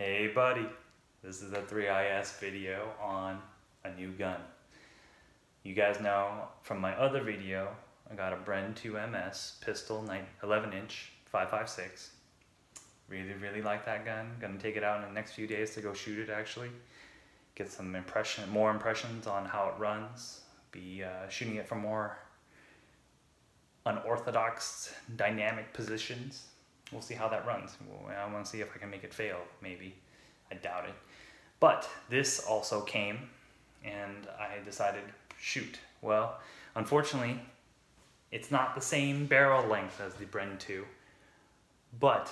Hey buddy, this is a 3IS video on a new gun. You guys know from my other video, I got a Bren 2 MS pistol, 11 inch, 5.56. Really like that gun. Gonna take it out in the next few days to go shoot it actually. Get some more impressions on how it runs. Be shooting it from more unorthodox dynamic positions. We'll see how that runs. I want to see if I can make it fail, maybe. I doubt it. But this also came, and I decided, shoot. Well, unfortunately, it's not the same barrel length as the Bren 2, but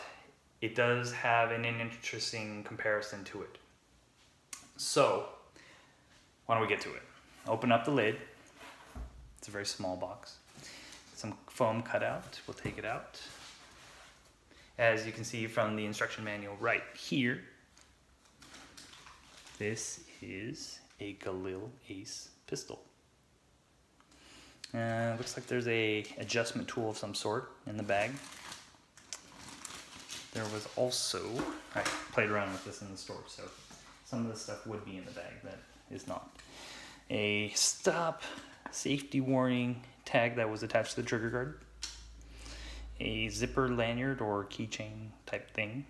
it does have an interesting comparison to it. So, why don't we get to it? Open up the lid. It's a very small box. Some foam cut out. We'll take it out. As you can see from the instruction manual right here, this is a Galil Ace pistol. Looks like there's a adjustment tool of some sort in the bag. There was also, I played around with this in the store, so some of the stuff would be in the bag that is not. A stop safety warning tag that was attached to the trigger guard. A zipper lanyard or keychain type thing.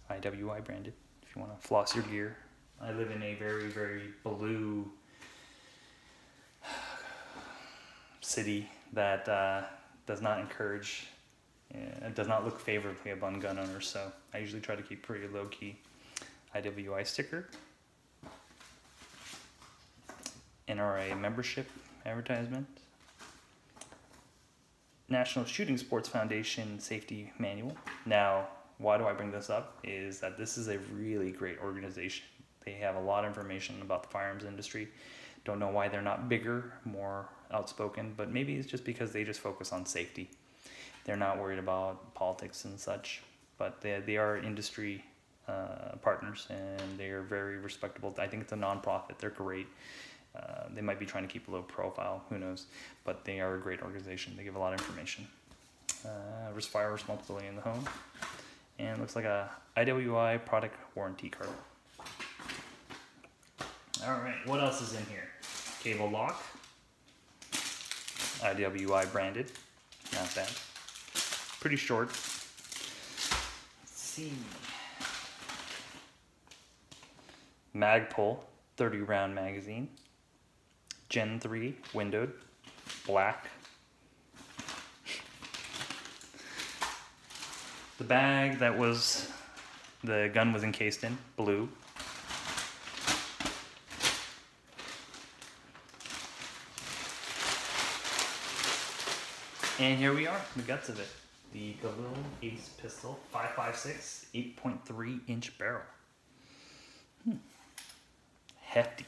IWI branded, if you want to floss your gear. I live in a very blue city that does not encourage, does not look favorably upon gun owners, so I usually try to keep pretty low key. IWI sticker. NRA membership advertisement. National Shooting Sports Foundation Safety Manual. Now, why do I bring this up? Is that this is a really great organization. They have a lot of information about the firearms industry. Don't know why they're not bigger, more outspoken, but maybe it's just because they just focus on safety. They're not worried about politics and such, but they are industry partners, and they are very respectable. I think it's a non-profit. They're great. They might be trying to keep a low profile, who knows, but they are a great organization. They give a lot of information. Fire responsibility in the home, and looks like a IWI product warranty card. All right, what else is in here? Cable lock, IWI branded, not bad. Pretty short. Let's see. Mag pull, 30 round magazine. Gen 3, windowed, black. The bag that the gun was encased in, blue. And here we are, the guts of it. The Galil Ace pistol, 5.56, 8.3 inch barrel. Hefty.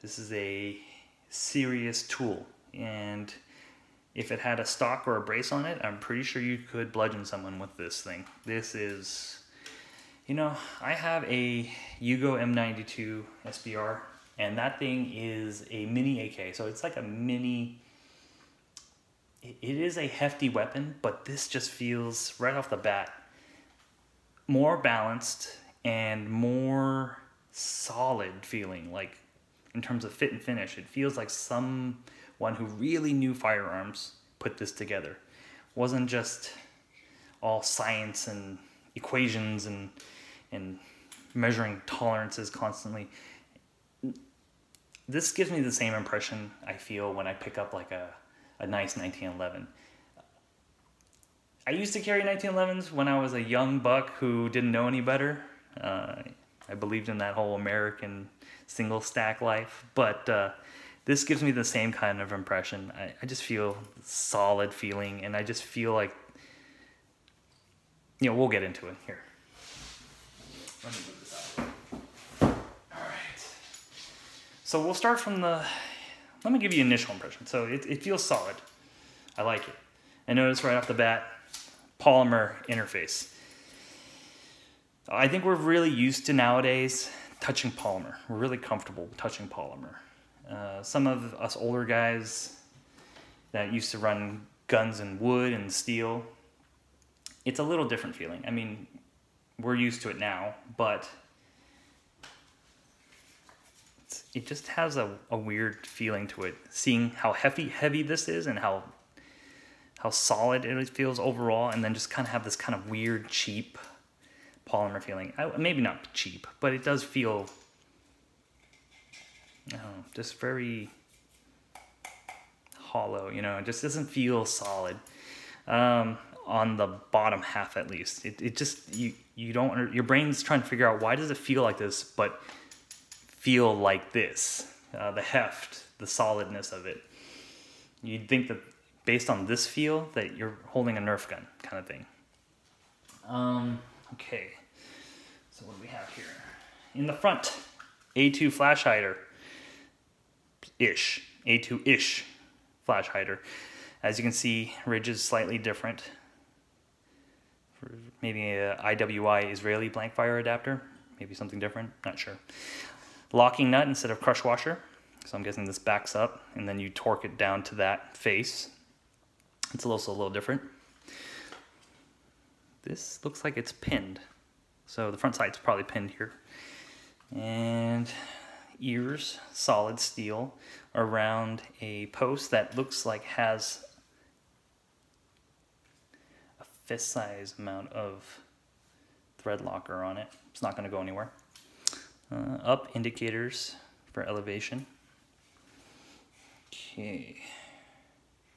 This is a serious tool, and if it had a stock or a brace on it, I'm pretty sure you could bludgeon someone with this thing. This is, you know, I have a Yugo M92 SBR, and that thing is a mini AK, so it's like a mini, it is a hefty weapon, but this just feels, right off the bat, more balanced and more solid feeling, like, in terms of fit and finish. It feels like someone who really knew firearms put this together. It wasn't just all science and equations and measuring tolerances constantly. This gives me the same impression I feel when I pick up like a nice 1911. I used to carry 1911s when I was a young buck who didn't know any better. I believed in that whole American single stack life, but this gives me the same kind of impression. I just feel solid feeling, and I just feel like, you know, we'll get into it here. Let me move this out. All right. So we'll start from let me give you an initial impression. So it feels solid. I like it. I notice right off the bat, polymer interface. I think we're really used to nowadays touching polymer. We're really comfortable touching polymer. Some of us older guys that used to run guns in wood and steel, it's a little different feeling. I mean, we're used to it now, but it just has a weird feeling to it. Seeing how heavy this is and how solid it feels overall, and then just kind of have this kind of weird, cheap polymer feeling. Maybe not cheap, but it does feel, I don't know, just very hollow, you know, it just doesn't feel solid. On the bottom half at least. It just, you don't, your brain's trying to figure out why does it feel like this, but feel like this. The heft, the solidness of it. You'd think that based on this feel that you're holding a Nerf gun kind of thing. Okay, so what do we have here? In the front, A2 flash hider-ish, A2-ish flash hider. As you can see, ridge is slightly different. For maybe a IWI Israeli blank fire adapter, maybe something different, not sure. Locking nut instead of crush washer, so I'm guessing this backs up and then you torque it down to that face. It's also a little different. This looks like it's pinned, so the front side's probably pinned here. And ears, solid steel, around a post that looks like has a fist-size amount of thread locker on it. It's not going to go anywhere. Up indicators for elevation. Okay,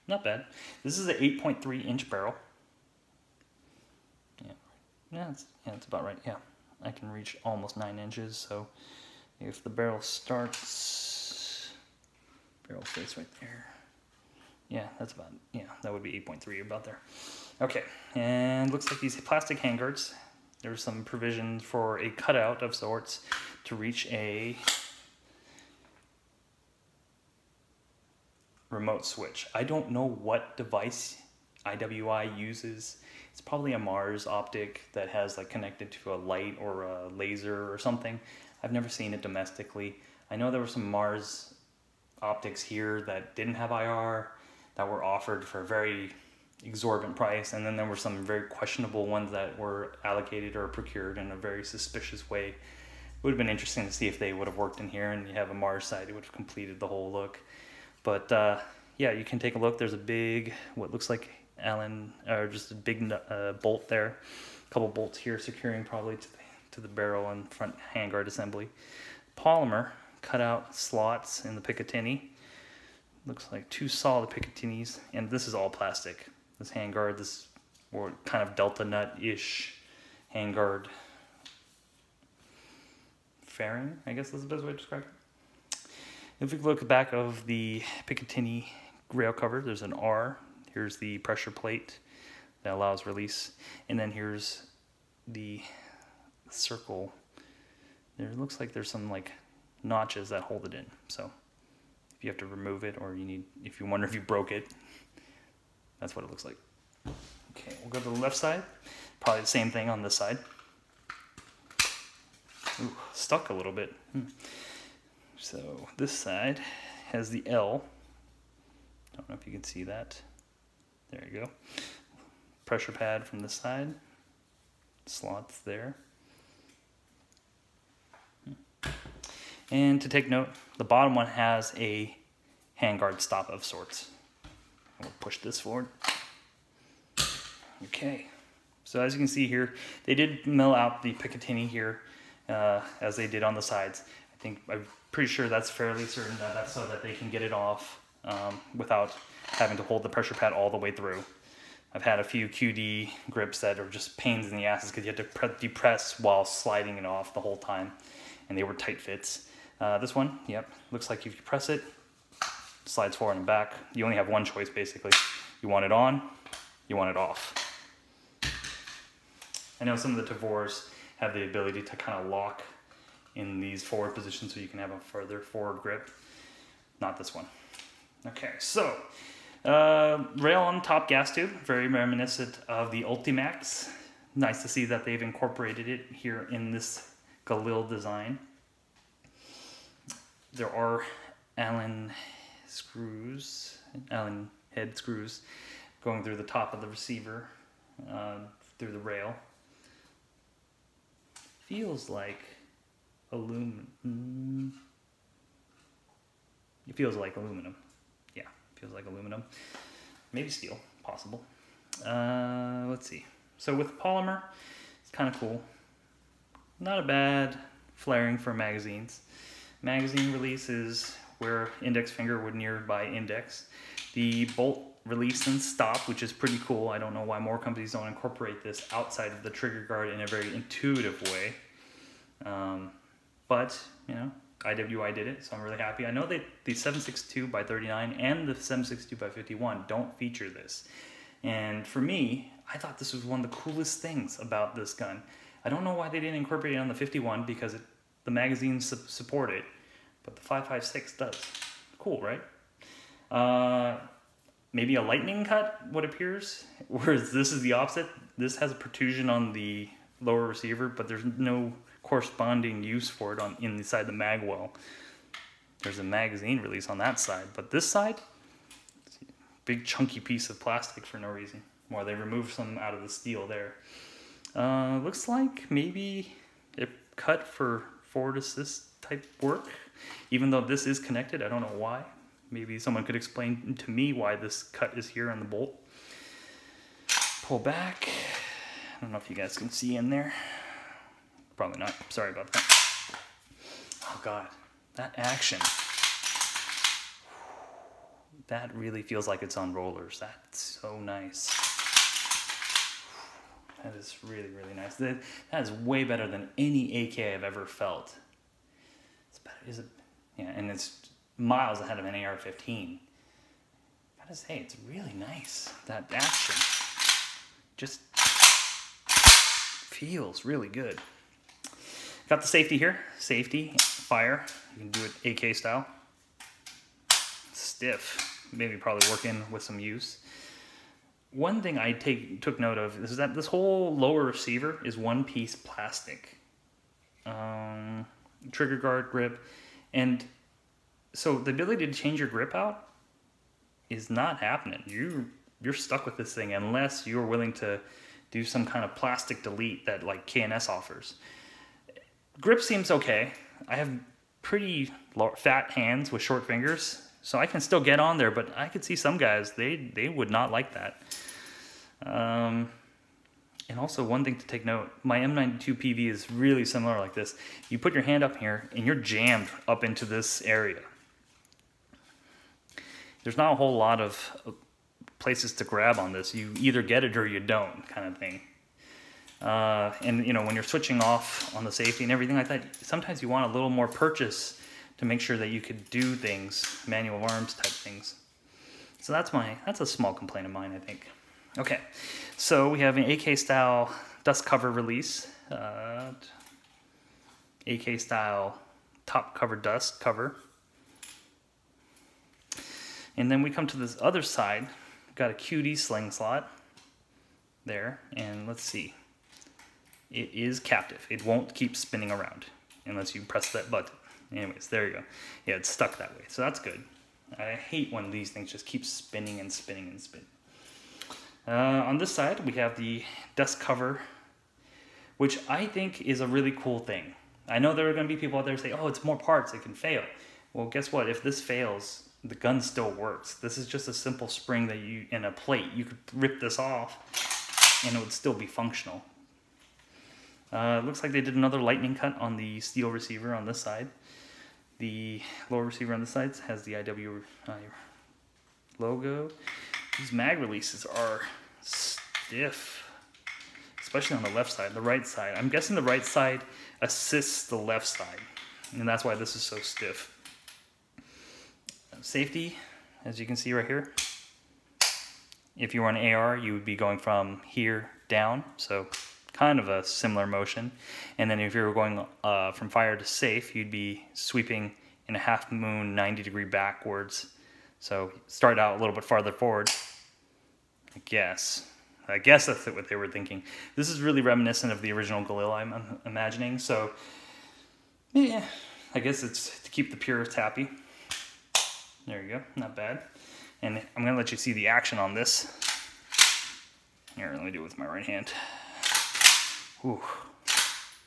not bad. This is an 8.3 inch barrel. Yeah, it's about right. Yeah, I can reach almost 9 inches. So if the barrel starts, barrel face right there. Yeah, that's about, yeah, that would be 8.3, about there. Okay, and looks like these plastic handguards. There's some provision for a cutout of sorts to reach a remote switch. I don't know what device IWI uses. It's probably a Mars optic that has like connected to a light or a laser or something. I've never seen it domestically. I know there were some Mars optics here that didn't have IR that were offered for a very exorbitant price, and then there were some very questionable ones that were allocated or procured in a very suspicious way. It would have been interesting to see if they would have worked in here, and you have a Mars side, it would have completed the whole look. But yeah, you can take a look. There's a big, what looks like Allen, or just a big bolt there. A couple bolts here securing probably to the barrel and front handguard assembly. Polymer cutout slots in the Picatinny. Looks like 2 solid Picatinis, and this is all plastic. This handguard, this or kind of delta nut-ish handguard fairing, I guess that's the best way to describe it. If we look at the back of the Picatinny rail cover, there's an R. Here's the pressure plate that allows release, and then here's the circle. There looks like there's some like notches that hold it in. So if you have to remove it, or you need, if you wonder if you broke it, that's what it looks like. Okay, we'll go to the left side. Probably the same thing on this side. Ooh, stuck a little bit. So this side has the L. Don't know if you can see that. There you go. Pressure pad from this side. Slots there. And to take note, the bottom one has a handguard stop of sorts. We'll push this forward. Okay, so as you can see here, they did mill out the Picatinny here as they did on the sides. I'm pretty sure that's fairly certain that that's so that they can get it off without having to hold the pressure pad all the way through. I've had a few QD grips that are just pains in the asses because you have to depress while sliding it off the whole time, and they were tight fits. This one, yep, looks like if you press it, slides forward and back. You only have one choice basically. You want it on, you want it off. I know some of the Tavors have the ability to kind of lock in these forward positions so you can have a further forward grip. Not this one. Okay, so rail on top gas tube, very reminiscent of the Ultimax. Nice to see that they've incorporated it here in this Galil design. There are Allen screws, Allen head screws going through the top of the receiver through the rail. Feels like aluminum. It feels like aluminum. Yeah, feels like aluminum. Maybe steel, possible. Let's see. So with polymer, it's kind of cool. Not a bad flaring for magazines. Magazine release is where index finger would nearby index. The bolt release and stop, which is pretty cool. I don't know why more companies don't incorporate this outside of the trigger guard in a very intuitive way. But, you know, IWI did it, so I'm really happy. I know that the 7.62x39 and the 7.62x51 don't feature this. And for me, I thought this was one of the coolest things about this gun. I don't know why they didn't incorporate it on the 51 because the magazines support it, but the 5.56 does. Cool, right? Maybe a lightning cut, what appears, whereas this is the opposite. This has a protrusion on the lower receiver, but there's no corresponding use for it inside the mag well. There's a magazine release on that side, but this side, big chunky piece of plastic for no reason. Well, they removed some out of the steel there. Looks like maybe it cut for forward assist type work, even though this is connected. I don't know why. Maybe someone could explain to me why this cut is here on the bolt. Pull back. I don't know if you guys can see in there. Probably not. Sorry about that. Oh God, that action. That really feels like it's on rollers. That's so nice. That is really, really nice. That is way better than any AK I've ever felt. It's better, is it? Yeah, and it's miles ahead of an AR-15. Gotta say, it's really nice. That action just feels really good. Got the safety here. Safety, fire. You can do it AK style. Stiff. Maybe probably work in with some use. One thing I took note of is that this whole lower receiver is one piece plastic. Trigger guard, grip, and so the ability to change your grip out is not happening. You're stuck with this thing unless you're willing to do some kind of plastic delete that like K&S offers. Grip seems okay. I have pretty fat hands with short fingers, so I can still get on there, but I could see some guys, they would not like that. And also one thing to take note, my M92 PV is really similar like this. You put your hand up here and you're jammed up into this area. There's not a whole lot of places to grab on this. You either get it or you don't, kind of thing. And you know, when you're switching off on the safety and everything like that, sometimes you want a little more purchase to make sure that you could do things, manual arms type things. So that's a small complaint of mine, I think. Okay, so we have an AK style dust cover release, AK style top cover dust cover. And then we come to this other side, got a QD sling slot there, and let's see. It is captive. It won't keep spinning around unless you press that button. Anyways, there you go. Yeah, it's stuck that way, so that's good. I hate when these things just keep spinning and spinning and spinning. On this side, we have the dust cover, which I think is a really cool thing. I know there are going to be people out there who say, oh, it's more parts, it can fail. Well, guess what? If this fails, the gun still works. This is just a simple spring that and a plate. You could rip this off and it would still be functional. Looks like they did another lightning cut on the steel receiver on this side. The lower receiver on this side has the IWI logo. These mag releases are stiff, especially on the left side. The right side, I'm guessing the right side assists the left side, and that's why this is so stiff. Safety, as you can see right here. If you were an AR, you would be going from here down, so kind of a similar motion. And then if you were going from fire to safe, you'd be sweeping in a half moon 90-degree backwards. So start out a little bit farther forward. I guess that's what they were thinking. This is really reminiscent of the original Galil, I'm imagining. So yeah, I guess it's to keep the purists happy. There you go, not bad. And I'm gonna let you see the action on this. Here, let me do it with my right hand. Ooh.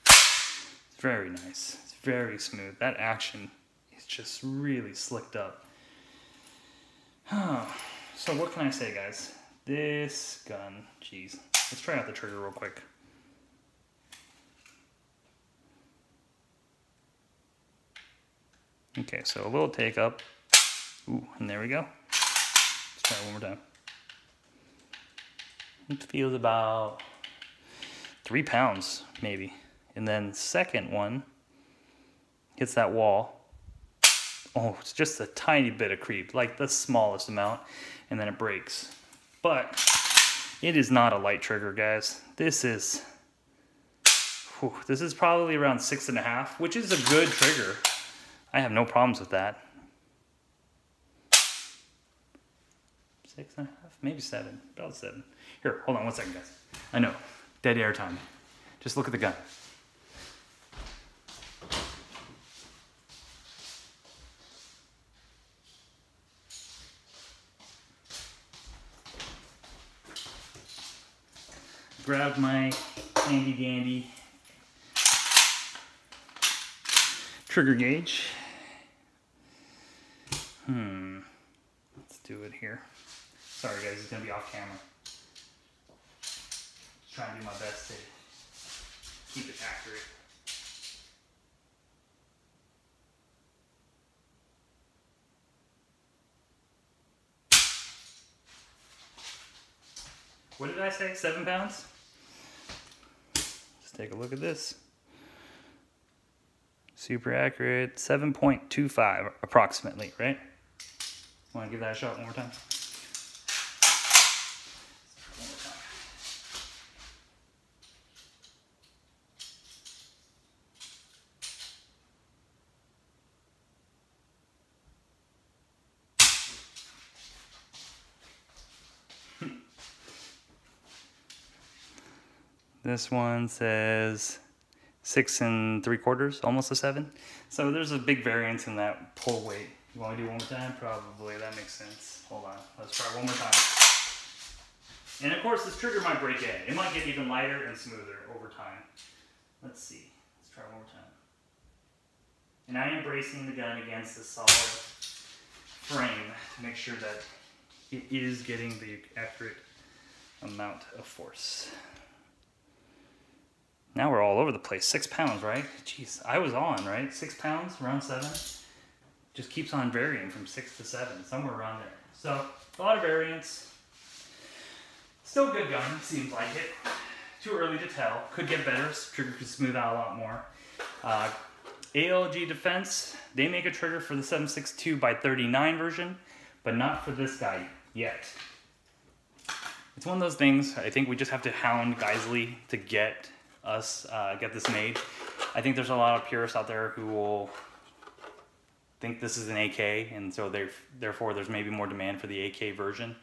It's very nice. It's very smooth. That action is just really slicked up. So what can I say, guys? This gun, geez. Let's try out the trigger real quick. Okay, so a little take up. Ooh, and there we go. Let's try it one more time. It feels about 3 pounds, maybe. And then second one hits that wall. Oh, it's just a tiny bit of creep, like the smallest amount, and then it breaks. But it is not a light trigger, guys. This is probably around 6.5, which is a good trigger. I have no problems with that. 6.5, maybe 7, about 7. Here, hold on one second, guys. I know, dead air time. Just look at the gun. Grabbed my handy dandy trigger gauge. Let's do it here. Sorry guys, it's gonna be off camera. Just trying to do my best to keep it accurate. What did I say? 7 pounds? Let's take a look at this. Super accurate, 7.25 approximately, right? Want to give that a shot one more time? One more time. This one says 6 3/4, almost a 7. So there's a big variance in that pull weight. You want to do one more time? Probably, that makes sense. Hold on, let's try one more time. And of course this trigger might break in. It might get even lighter and smoother over time. Let's see, let's try one more time. And I am bracing the gun against a solid frame to make sure that it is getting the accurate amount of force. Now we're all over the place. 6 pounds, right? Jeez, I was on, right? 6 pounds, around 7. Just keeps on varying from 6 to 7, somewhere around there. So, a lot of variance. Still a good gun, seems like it. Too early to tell. Could get better. Trigger could smooth out a lot more. ALG Defense, they make a trigger for the 7.62x39 version, but not for this guy yet. It's one of those things, I think we just have to hound Geisley to get this made. I think there's a lot of purists out there who will think this is an AK, and so therefore there's maybe more demand for the AK version.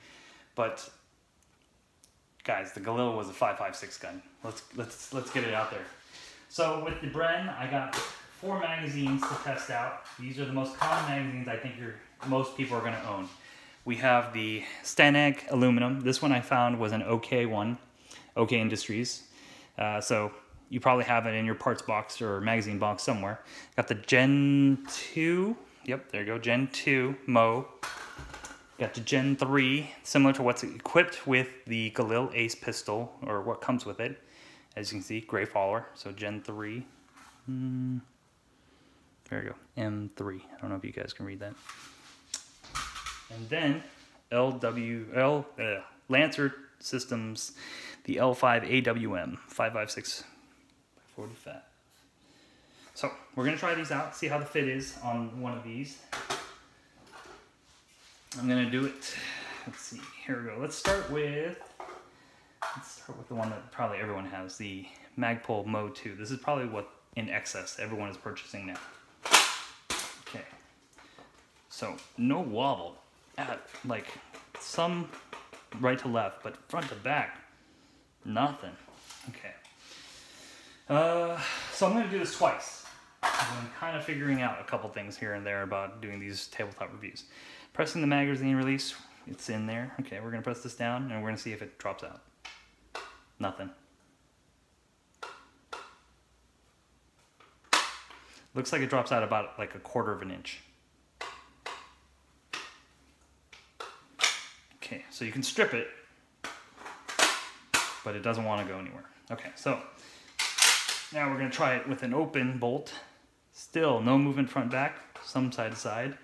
But guys, the Galil was a 5.56 gun. Let's get it out there. So with the Bren, I got 4 magazines to test out. These are the most common magazines I think most people are going to own. We have the Stanag aluminum. This one I found was an OK one, OK Industries. So you probably have it in your parts box or magazine box somewhere. Got the Gen 2. Yep, there you go, Gen 2 Mo. Got the Gen 3, similar to what's equipped with the Galil Ace pistol, or what comes with it. As you can see, gray follower, so Gen 3. There you go, M3. I don't know if you guys can read that. And then Lancer Systems, the L5 AWM 5.56x45. So we're gonna try these out, see how the fit is on one of these. I'm gonna do it. Let's see. Here we go. Let's start with the one that probably everyone has, the Magpul Mode 2. This is probably what in excess everyone is purchasing now. Okay. So no wobble at like some right to left, but front to back, nothing. Okay. So I'm gonna do this twice. I'm kind of figuring out a couple things here and there about doing these tabletop reviews. Pressing the magazine release, it's in there. Okay, we're gonna press this down and we're gonna see if it drops out. Nothing. Looks like it drops out about like 1/4 of an inch. Okay, so you can strip it, but it doesn't want to go anywhere. Okay, so now we're going to try it with an open bolt. Still no movement front back, some side to side.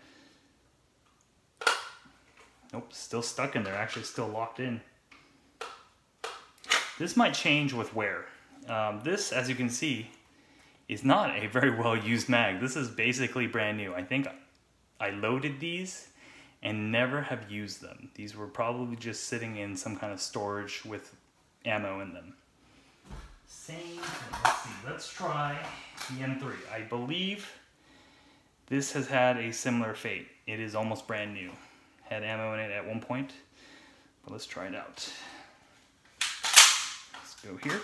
Nope, still stuck in there, actually still locked in. This might change with wear. This, as you can see, is not a very well used mag. This is basically brand new. I think I loaded these and never have used them. These were probably just sitting in some kind of storage with ammo in them. Same thing. Let's see. Let's try the M3. I believe this has had a similar fate. It is almost brand new. Had ammo in it at one point, but let's try it out. Let's go here.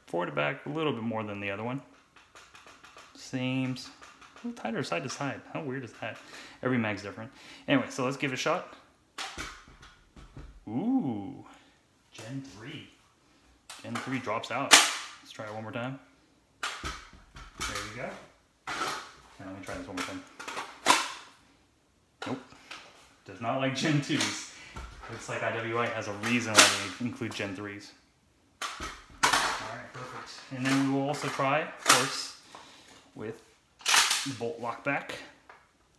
Forward to back a little bit more than the other one. Same, a little tighter side to side. How weird is that? Every mag's different. Anyway, so let's give it a shot. Ooh, Gen 3. Gen 3 drops out. Let's try it one more time. There you go. Now let me try this one more time. Nope. Does not like Gen 2s. Looks like IWI has a reason why they include Gen 3s. Alright, perfect. And then we will also try, of course, with the bolt lock back.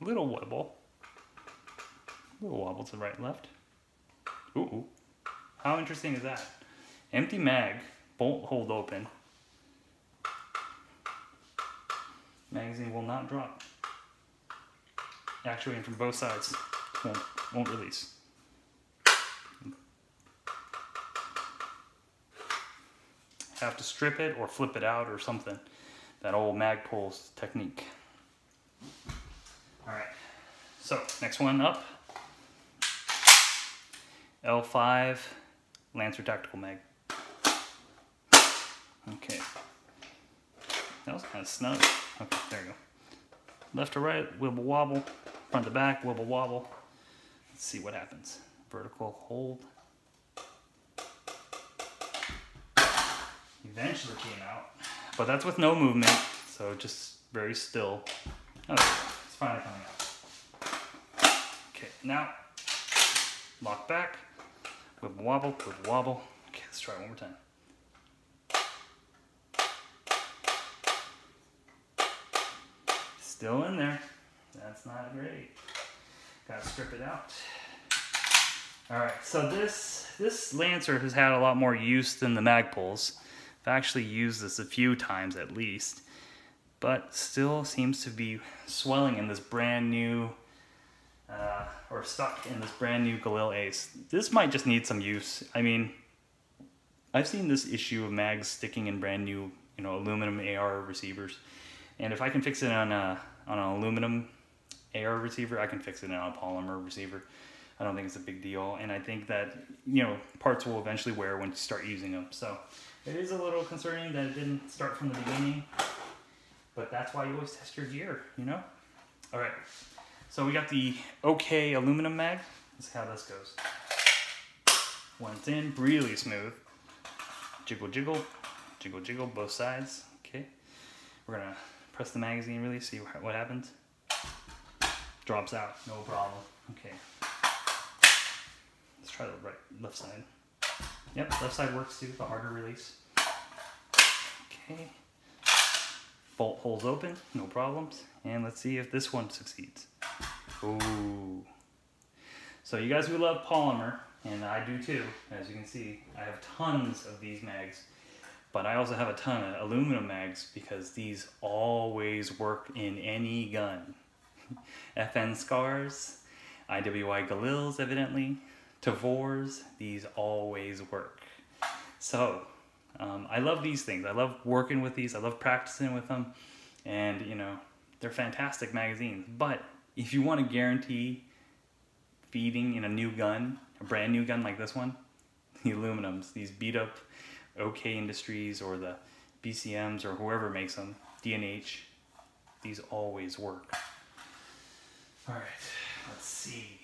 Little wobble. Little wobble to the right and left. Ooh. How interesting is that? Empty mag, bolt hold open. Magazine will not drop. Actuating from both sides. Won't release. Have to strip it or flip it out or something. That old mag pulls technique. Alright, so next one up. L5 Lancer Tactical Mag. Okay. That was kind of snug. Okay, there you go. Left to right, wibble wobble. Front to back, wibble wobble. Let's see what happens. Vertical hold. Eventually came out, but that's with no movement, so just very still. Oh, there we go. It's finally coming out. Okay, now lock back, wibble wobble, wibble wobble. Okay, let's try it one more time. Still in there. That's not great. Gotta strip it out. Alright, so this Lancer has had a lot more use than the Magpuls. I've actually used this a few times at least, but still seems to be swelling in this brand new, or stuck in this brand new Galil Ace. This might just need some use. I mean, I've seen this issue of mags sticking in brand new, aluminum AR receivers, and if I can fix it on an aluminum AR receiver, I can fix it on a polymer receiver. I don't think it's a big deal, and I think that parts will eventually wear when you start using them. So it is a little concerning that it didn't start from the beginning, but that's why you always test your gear, All right, so we got the OK aluminum mag. Let's see how this goes. Went in really smooth. Jiggle, jiggle, jiggle, jiggle, both sides. Okay, we're gonna press the magazine really, see what happens. Drops out, no problem. Okay. Let's try the left side. Yep, left side works too, the harder release. Okay. Bolt holds open, no problems. And let's see if this one succeeds. Ooh. So you guys who love polymer, and I do too, as you can see, I have tons of these mags. But I also have a ton of aluminum mags because these always work in any gun. FN Scars, IWI Galils evidently. Tavors, these always work. So, I love these things. I love working with these. I love practicing with them. And, they're fantastic magazines. But if you want to guarantee feeding in a new gun, a brand new gun like this one, the aluminums, these beat up OK Industries or the BCMs or whoever makes them, D&H, these always work. All right, let's see.